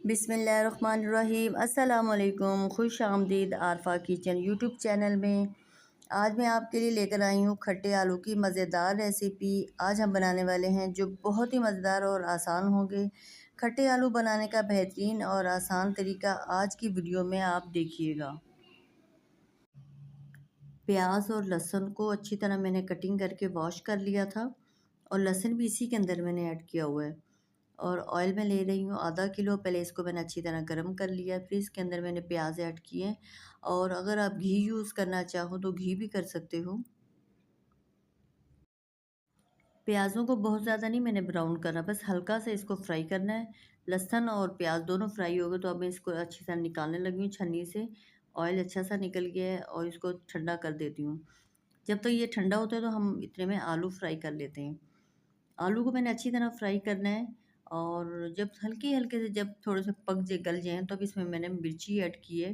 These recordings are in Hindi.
बिस्मिल्लाहिर्रहमानिर्रहीम। अस्सलामुअलैकुम। खुश आमदीद आरफा किचन यूट्यूब चैनल में। आज मैं आपके लिए लेकर आई हूँ खट्टे आलू की मज़ेदार रेसिपी। आज हम बनाने वाले हैं जो बहुत ही मज़ेदार और आसान होंगे। खट्टे आलू बनाने का बेहतरीन और आसान तरीका आज की वीडियो में आप देखिएगा। प्याज और लहसुन को अच्छी तरह मैंने कटिंग करके वॉश कर लिया था और लहसुन भी इसी के अंदर मैंने ऐड किया हुआ है। और ऑयल में ले रही हूँ आधा किलो। पहले इसको मैंने अच्छी तरह गर्म कर लिया, फिर इसके अंदर मैंने प्याज ऐड किए। और अगर आप घी यूज़ करना चाहो तो घी भी कर सकते हो। प्याज़ों को बहुत ज़्यादा नहीं मैंने ब्राउन करना, बस हल्का सा इसको फ्राई करना है। लहसुन और प्याज दोनों फ्राई हो गए तो अब मैं इसको अच्छी तरह निकालने लगी हूँ छन्नी से। ऑयल अच्छा सा निकल गया है और इसको ठंडा कर देती हूँ। जब तक ये ठंडा होता है तो हम इतने में आलू फ्राई कर लेते हैं। आलू को मैंने अच्छी तरह फ्राई करना है और जब हल्के हल्के से जब थोड़े से पक जाए गल जाएँ तब इसमें मैंने मिर्ची ऐड की है।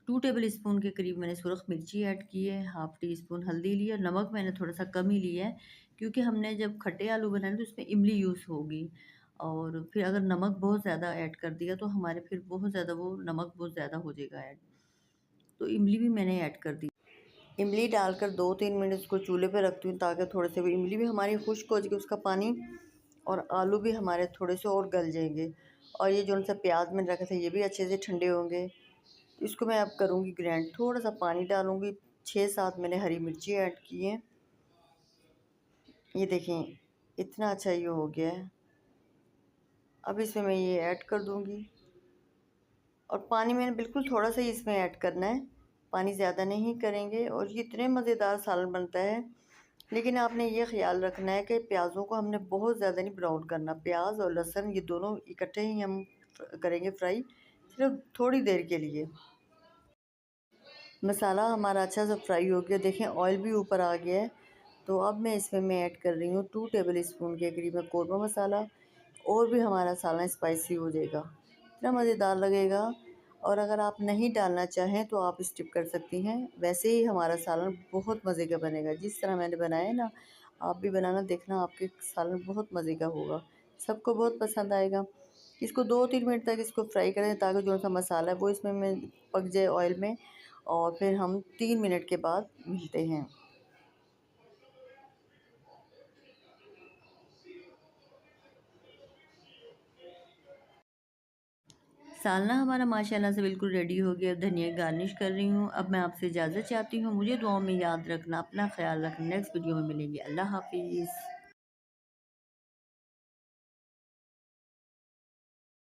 2 टेबल स्पून के करीब मैंने सुरख मिर्ची ऐड की है, हाफ़ टी स्पून हल्दी ली है। नमक मैंने थोड़ा सा कम ही लिया है क्योंकि हमने जब खट्टे आलू बनाए तो उसमें इमली यूज़ होगी। और फिर अगर नमक बहुत ज़्यादा ऐड कर दिया तो हमारे फिर बहुत ज़्यादा वो नमक बहुत ज़्यादा हो जाएगा ऐड। तो इमली भी मैंने ऐड कर दी। इमली डालकर 2-3 मिनट उसको चूल्हे पे रखती हूँ ताकि थोड़े से वो इमली भी हमारी खुश्क हो जाएगी उसका पानी, और आलू भी हमारे थोड़े से और गल जाएंगे। और ये जो सा प्याज मैंने रखे थे ये भी अच्छे से ठंडे होंगे। तो इसको मैं अब करूँगी ग्राइंड। थोड़ा सा पानी डालूँगी। 6-7 मैंने हरी मिर्ची ऐड की है। ये देखें इतना अच्छा ये हो गया है। अब इसमें मैं ये ऐड कर दूँगी और पानी मैंने बिल्कुल थोड़ा सा ही इसमें ऐड करना है, पानी ज़्यादा नहीं करेंगे। और ये इतने मज़ेदार सालन बनता है, लेकिन आपने ये ख़्याल रखना है कि प्याज़ों को हमने बहुत ज़्यादा नहीं ब्राउन करना। प्याज और लहसुन ये दोनों इकट्ठे ही हम करेंगे फ्राई, सिर्फ थोड़ी देर के लिए। मसाला हमारा अच्छा सा फ्राई हो गया, देखें ऑयल भी ऊपर आ गया है। तो अब मैं ऐड कर रही हूँ 2 टेबल स्पून के करीब में कौरमा मसाला। और भी हमारा सालन स्पाइसी हो जाएगा, इतना मज़ेदार लगेगा। और अगर आप नहीं डालना चाहें तो आप स्किप कर सकती हैं। वैसे ही हमारा सालन बहुत मज़े का बनेगा। जिस तरह मैंने बनाया ना आप भी बनाना, देखना आपके सालन बहुत मज़े का होगा, सबको बहुत पसंद आएगा। इसको 2-3 मिनट तक इसको फ्राई करें ताकि जो सा मसाला है वो इसमें पक जाए ऑयल में। और फिर हम 3 मिनट के बाद मिलते हैं। सालना हमारा माशाल्लाह से बिल्कुल रेडी हो गया। धनिया गार्निश कर रही हूँ। अब मैं आपसे इजाज़त चाहती हूँ। मुझे दुआओं में याद रखना, अपना ख्याल रखना। नेक्स्ट वीडियो में मिलेंगे। अल्लाह हाफिज़।